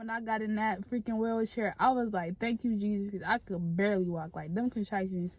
When I got in that freaking wheelchair, I was like, thank you, Jesus, because I could barely walk. Like, them contractions,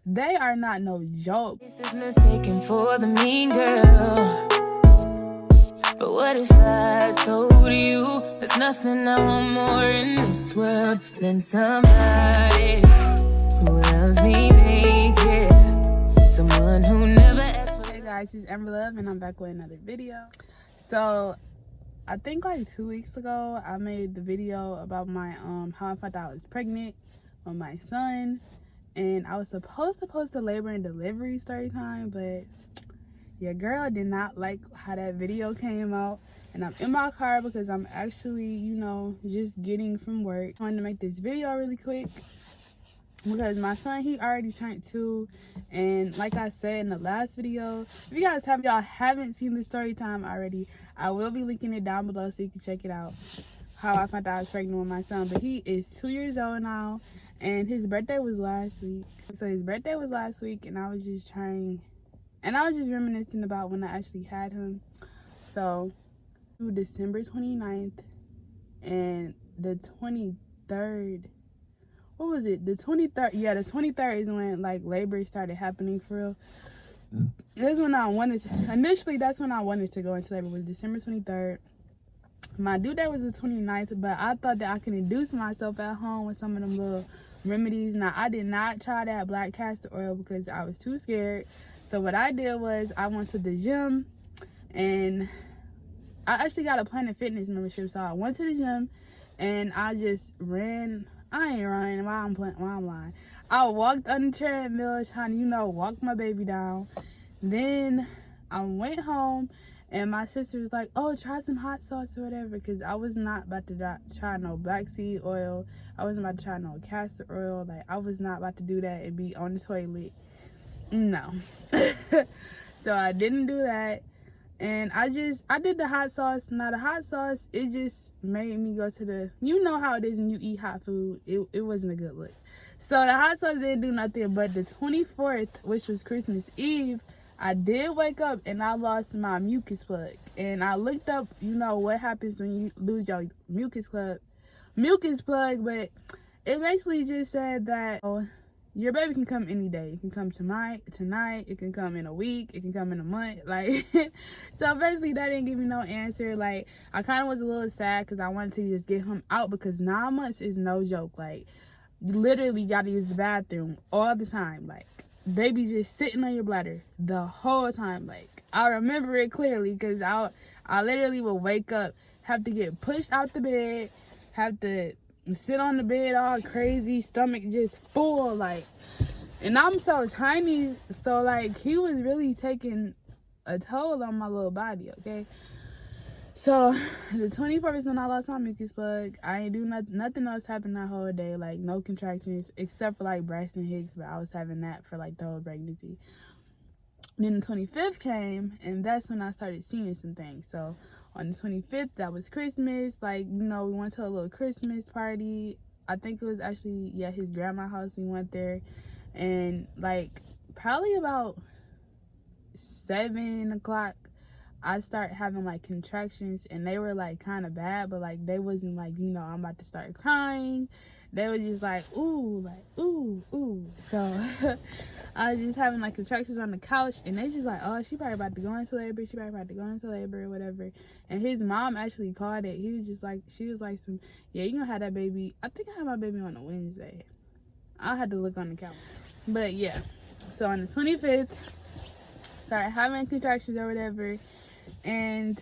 they are not no joke. This is mistaken for the mean girl. But what if I told you there's nothing I want more in this world than somebody who loves me naked, someone who never asked for. Hey guys, it's Amber Love and I'm back with another video. So I think like 2 weeks ago I made the video about my how I found out I was pregnant with my son, and I was supposed to post a labor and delivery story time, but your girl did not like how that video came out. And I'm in my car because I'm actually, you know, just getting from work. I wanted to make this video really quick because my son, he already turned 2, and like I said in the last video, if y'all haven't seen the story time already, I will be linking it down below so you can check it out, how I found out I was pregnant with my son. But he is 2 years old now, and his birthday was last week. So his birthday was last week, and I was just reminiscing about when I actually had him. So December 29th and the 23rd, what was it, the 23rd? Yeah, the 23rd is when like labor started happening for real. That's when I wanted to, initially that's when I wanted to go into labor, was December 23rd. My due date was the 29th, but I thought that I could induce myself at home with some of them little remedies. Now, I did not try that black castor oil because I was too scared. So what I did was I went to the gym, and I actually got a Planet Fitness membership. So I went to the gym and I just ran. I ain't running while I'm lying. I walked on the treadmill trying to, you know, walk my baby down. Then I went home and my sister was like, oh, try some hot sauce or whatever, because I was not about to try no black seed oil. I wasn't about to try no castor oil. Like, I was not about to do that and be on the toilet. No. So I didn't do that. And I did the hot sauce. Now the hot sauce, it just made me go to the, you know how it is when you eat hot food. It wasn't a good look. So the hot sauce didn't do nothing. But the 24th, which was Christmas Eve, I did wake up and I lost my mucus plug. And I looked up, you know, what happens when you lose your mucus plug. But it basically just said that, oh, your baby can come any day. It can come tonight, it can come in a week, it can come in a month. Like, so basically that didn't give me no answer. Like, I kind of was a little sad because I wanted to just get him out, because 9 months is no joke. Like, you literally got to use the bathroom all the time. Like, baby just sitting on your bladder the whole time. Like, I remember it clearly because I literally would wake up, have to get pushed out the bed, have to sit on the bed all crazy, stomach just full, like, and I'm so tiny, so like he was really taking a toll on my little body. Okay, so the 24th is when I lost my mucus plug. I ain't do nothing else happened that whole day, like no contractions except for like Braxton Hicks, but I was having that for like the whole pregnancy. Then the 25th came, and that's when I started seeing some things. So on the 25th, that was Christmas. Like, you know, we went to a little Christmas party. I think it was actually, yeah, his grandma's house. We went there, and like probably about 7 o'clock, I started having like contractions, and they were like kind of bad, but like they wasn't like, you know, I'm about to start crying. They were just like, ooh, like, ooh, ooh. So I was just having like contractions on the couch, and they just like, oh, she probably about to go into labor, or whatever. And his mom actually called it. He was just like, she was like, yeah, you gonna have that baby. I think I had my baby on a Wednesday. I had to look on the calendar. But yeah, so on the 25th, started having contractions or whatever. And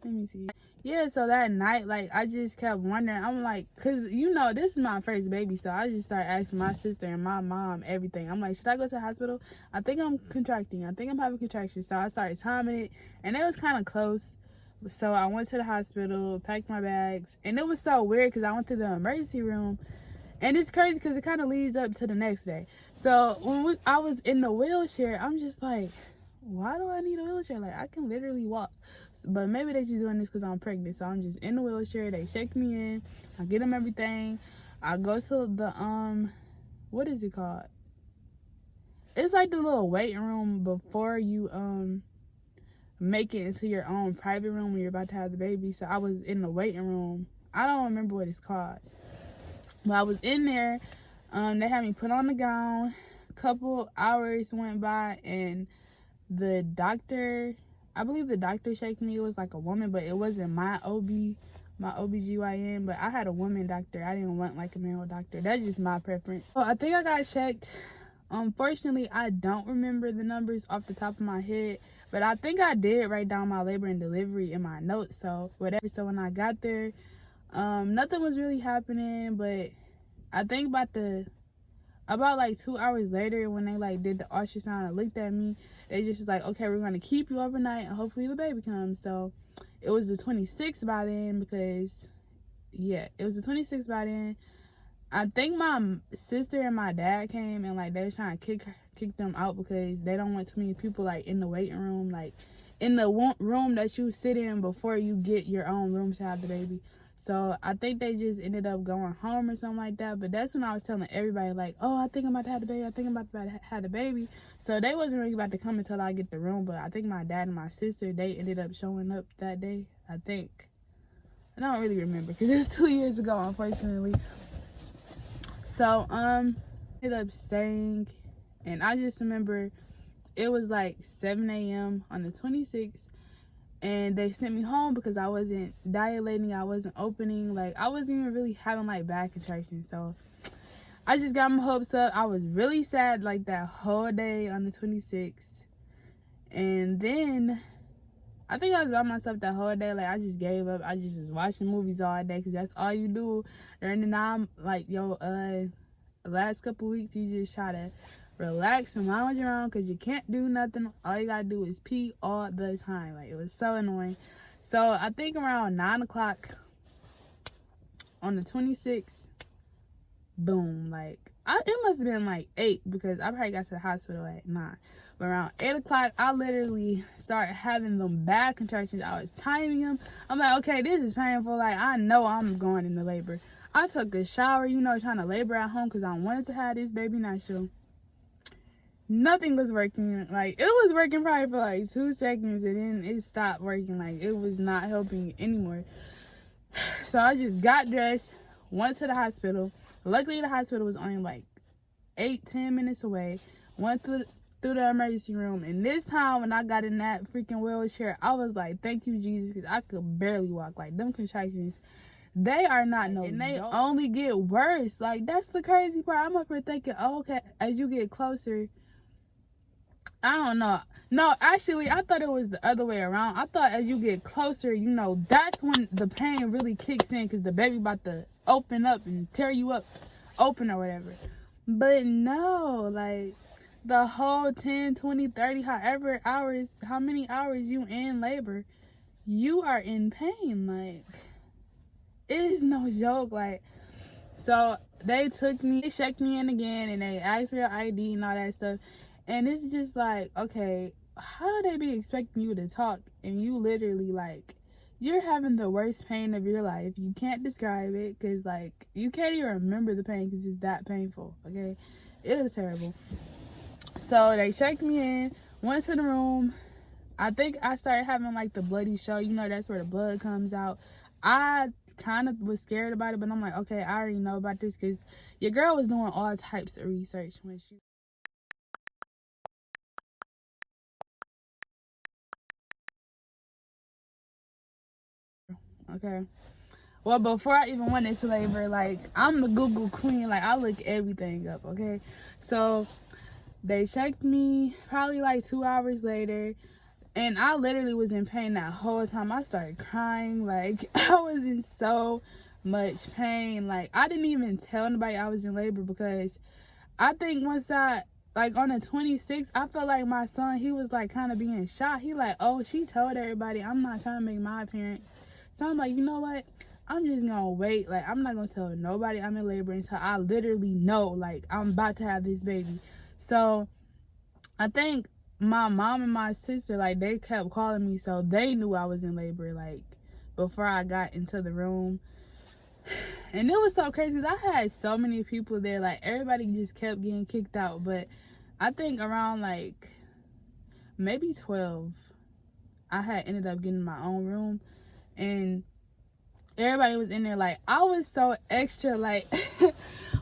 let me see. Yeah, so that night, like, I just kept wondering. I'm like, because, you know, this is my first baby, so I just started asking my sister and my mom everything. I'm like, should I go to the hospital? I think I'm contracting. I think I'm having contractions. So I started timing it, and it was kind of close. So I went to the hospital, packed my bags, and it was so weird because I went to the emergency room. And it's crazy because it kind of leads up to the next day. So when I was in the wheelchair, I'm just like, why do I need a wheelchair? Like, I can literally walk. But maybe they just doing this because I'm pregnant. So I'm just in the wheelchair. They check me in. I get them everything. I go to the, what is it called? It's like the little waiting room before you, make it into your own private room when you're about to have the baby. So I was in the waiting room. I don't remember what it's called, but I was in there. They had me put on the gown. Couple hours went by, and the doctor, I believe the doctor checked me. It was like a woman, but it wasn't my OBGYN, but I had a woman doctor. I didn't want like a male doctor. That's just my preference. So I think I got checked. Unfortunately, I don't remember the numbers off the top of my head, but I think I did write down my labor and delivery in my notes, so whatever. So when I got there, nothing was really happening, but I think about like 2 hours later, when they like did the ultrasound and looked at me, they just was like, okay, we're gonna keep you overnight and hopefully the baby comes. So it was the 26th by then, because yeah, it was the 26th by then. I think my sister and my dad came, and like they was trying to kick them out because they don't want too many people like in the waiting room, like in the room that you sit in before you get your own room to have the baby. So I think they just ended up going home or something like that. But that's when I was telling everybody, like, oh, I think I'm about to have the baby. I think I'm about to have the baby. So they wasn't really about to come until I get the room. But I think my dad and my sister, they ended up showing up that day, I think. I don't really remember because it was 2 years ago, unfortunately. So, ended up staying. And I just remember it was like 7 a.m. on the 26th. And they sent me home because I wasn't dilating, I wasn't opening, like I wasn't even really having like back contractions. So I just got my hopes up. I was really sad like that whole day on the 26th. And then I think I was by myself that whole day. Like I just gave up. I just was watching movies all day because that's all you do during the night. Like the last couple weeks you just try to relax and lounge around because you can't do nothing. All you gotta do is pee all the time. Like it was so annoying. So I think around 9 o'clock on the 26th, boom, like it must have been like 8 because I probably got to the hospital at 9. But around 8 o'clock, I literally started having them bad contractions. I was timing them. I'm like, okay, this is painful. Like I know I'm going into labor. I took a shower, you know, trying to labor at home because I wanted to have this baby natural. Nothing was working. Like it was working probably for like 2 seconds and then it stopped working. Like it was not helping anymore. So I just got dressed, went to the hospital. Luckily the hospital was only like 8-10 minutes away. Went through the emergency room, and this time when I got in that freaking wheelchair, I was like, thank you Jesus, because I could barely walk. Like them contractions, they are not no and they joke. Only get worse. Like that's the crazy part. I'm up here thinking, oh, okay, as you get closer, I don't know. No, actually, I thought it was the other way around. I thought as you get closer, you know, that's when the pain really kicks in because the baby about to open up and tear you up open or whatever. But no, like the whole 10, 20, 30, however hours, how many hours you in labor, you are in pain. Like, it is no joke. Like, so they checked me in again, and they asked for your ID and all that stuff. And it's just like, okay, how do they be expecting you to talk and you literally like, you're having the worst pain of your life. You can't describe it because like, you can't even remember the pain because it's that painful, okay? It was terrible. So they checked me in, went to the room. I think I started having like the bloody show. You know, that's where the blood comes out. I kind of was scared about it, but I'm like, okay, I already know about this because your girl was doing all types of research when she... Okay, well, before I even went into labor, like I'm the Google queen, like I look everything up. Okay, so they checked me probably like 2 hours later, and I literally was in pain that whole time. I started crying. Like I was in so much pain. Like I didn't even tell anybody I was in labor because I think once like on the 26th, I felt like my son, he was like kind of being shocked. He like, oh, she told everybody I'm not trying to make my appearance. So I'm like, you know what? I'm just gonna wait. Like, I'm not gonna tell nobody I'm in labor until I literally know, like, I'm about to have this baby. So I think my mom and my sister, like, they kept calling me, so they knew I was in labor, like, before I got into the room. And it was so crazy because I had so many people there. Like, everybody just kept getting kicked out. But I think around, like, maybe 12. I had ended up getting my own room, and everybody was in there. Like, I was so extra, like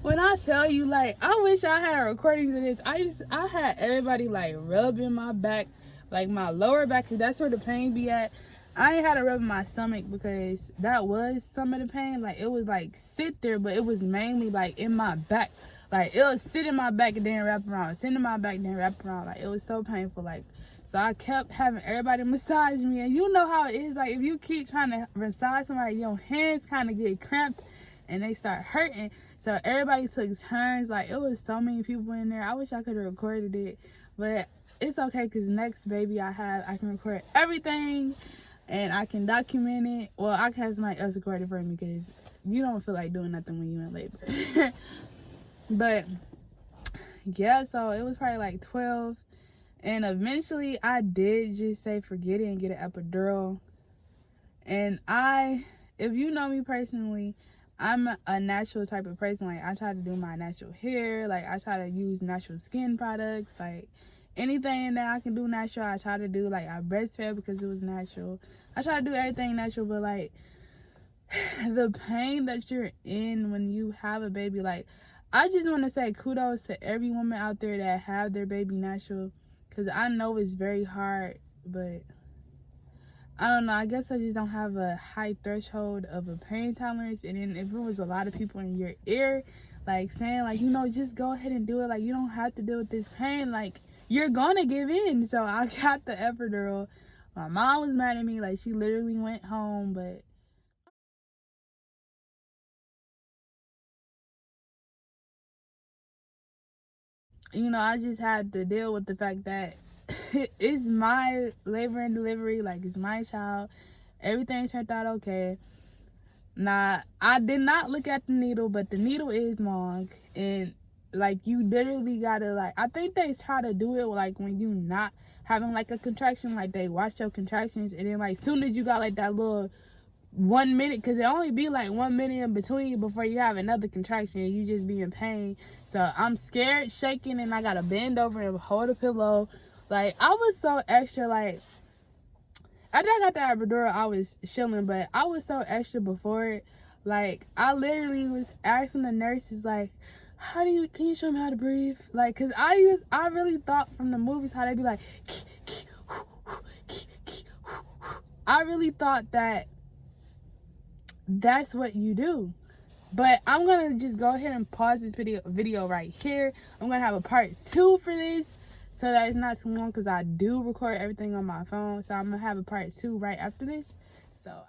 when I tell you, like, I wish I had recordings of this. I had everybody like rubbing my back, like my lower back, because that's where the pain be at. I ain't had to rub my stomach because that was some of the pain. Like, it was like sit there, but it was mainly like in my back. Like, it was sit in my back and then wrap around, sit in my back and then wrap around. Like, it was so painful. Like, so I kept having everybody massage me, and you know how it is. Like, if you keep trying to massage somebody, your hands kind of get cramped and they start hurting. So everybody took turns. Like, it was so many people in there. I wish I could have recorded it, but it's okay, because next baby I have, I can record everything and I can document it. Well, I can have somebody else record it for me, because you don't feel like doing nothing when you're in labor. But yeah, so it was probably like 12, and eventually I did just say forget it and get an epidural. And if you know me personally, I'm a natural type of person. Like, I try to do my natural hair, like I try to use natural skin products, like anything that I can do natural, I try to do. Like, I breastfed because it was natural. I try to do everything natural, but like the pain that you're in when you have a baby, like, I just want to say kudos to every woman out there that have their baby natural, because I know it's very hard, but I don't know, I guess I just don't have a high threshold of a pain tolerance. And then if it was a lot of people in your ear like saying, like, you know, just go ahead and do it, like, you don't have to deal with this pain, like, you're gonna give in. So I got the epidural. My mom was mad at me, like, she literally went home, but you know, I just had to deal with the fact that it's my labor and delivery, like, it's my child. Everything turned out okay. Now, I did not look at the needle, but the needle is long, and like, you literally gotta, like, I think they try to do it like when you not having like a contraction, like they watch your contractions, and then like soon as you got like that little 1 minute, because it only be like 1 minute in between before you have another contraction and you just be in pain. So I'm scared, shaking, and I gotta bend over and hold a pillow. Like, I was so extra. Like, after I got the epidural, I was chilling, but I was so extra before it. Like, I literally was asking the nurses, like, can you show me how to breathe? Like, cause I really thought from the movies how they be like, I really thought that that's what you do. But I'm gonna just go ahead and pause this video right here. I'm gonna have a part 2 for this, so that it's not too long, because I do record everything on my phone. So I'm gonna have a part 2 right after this. So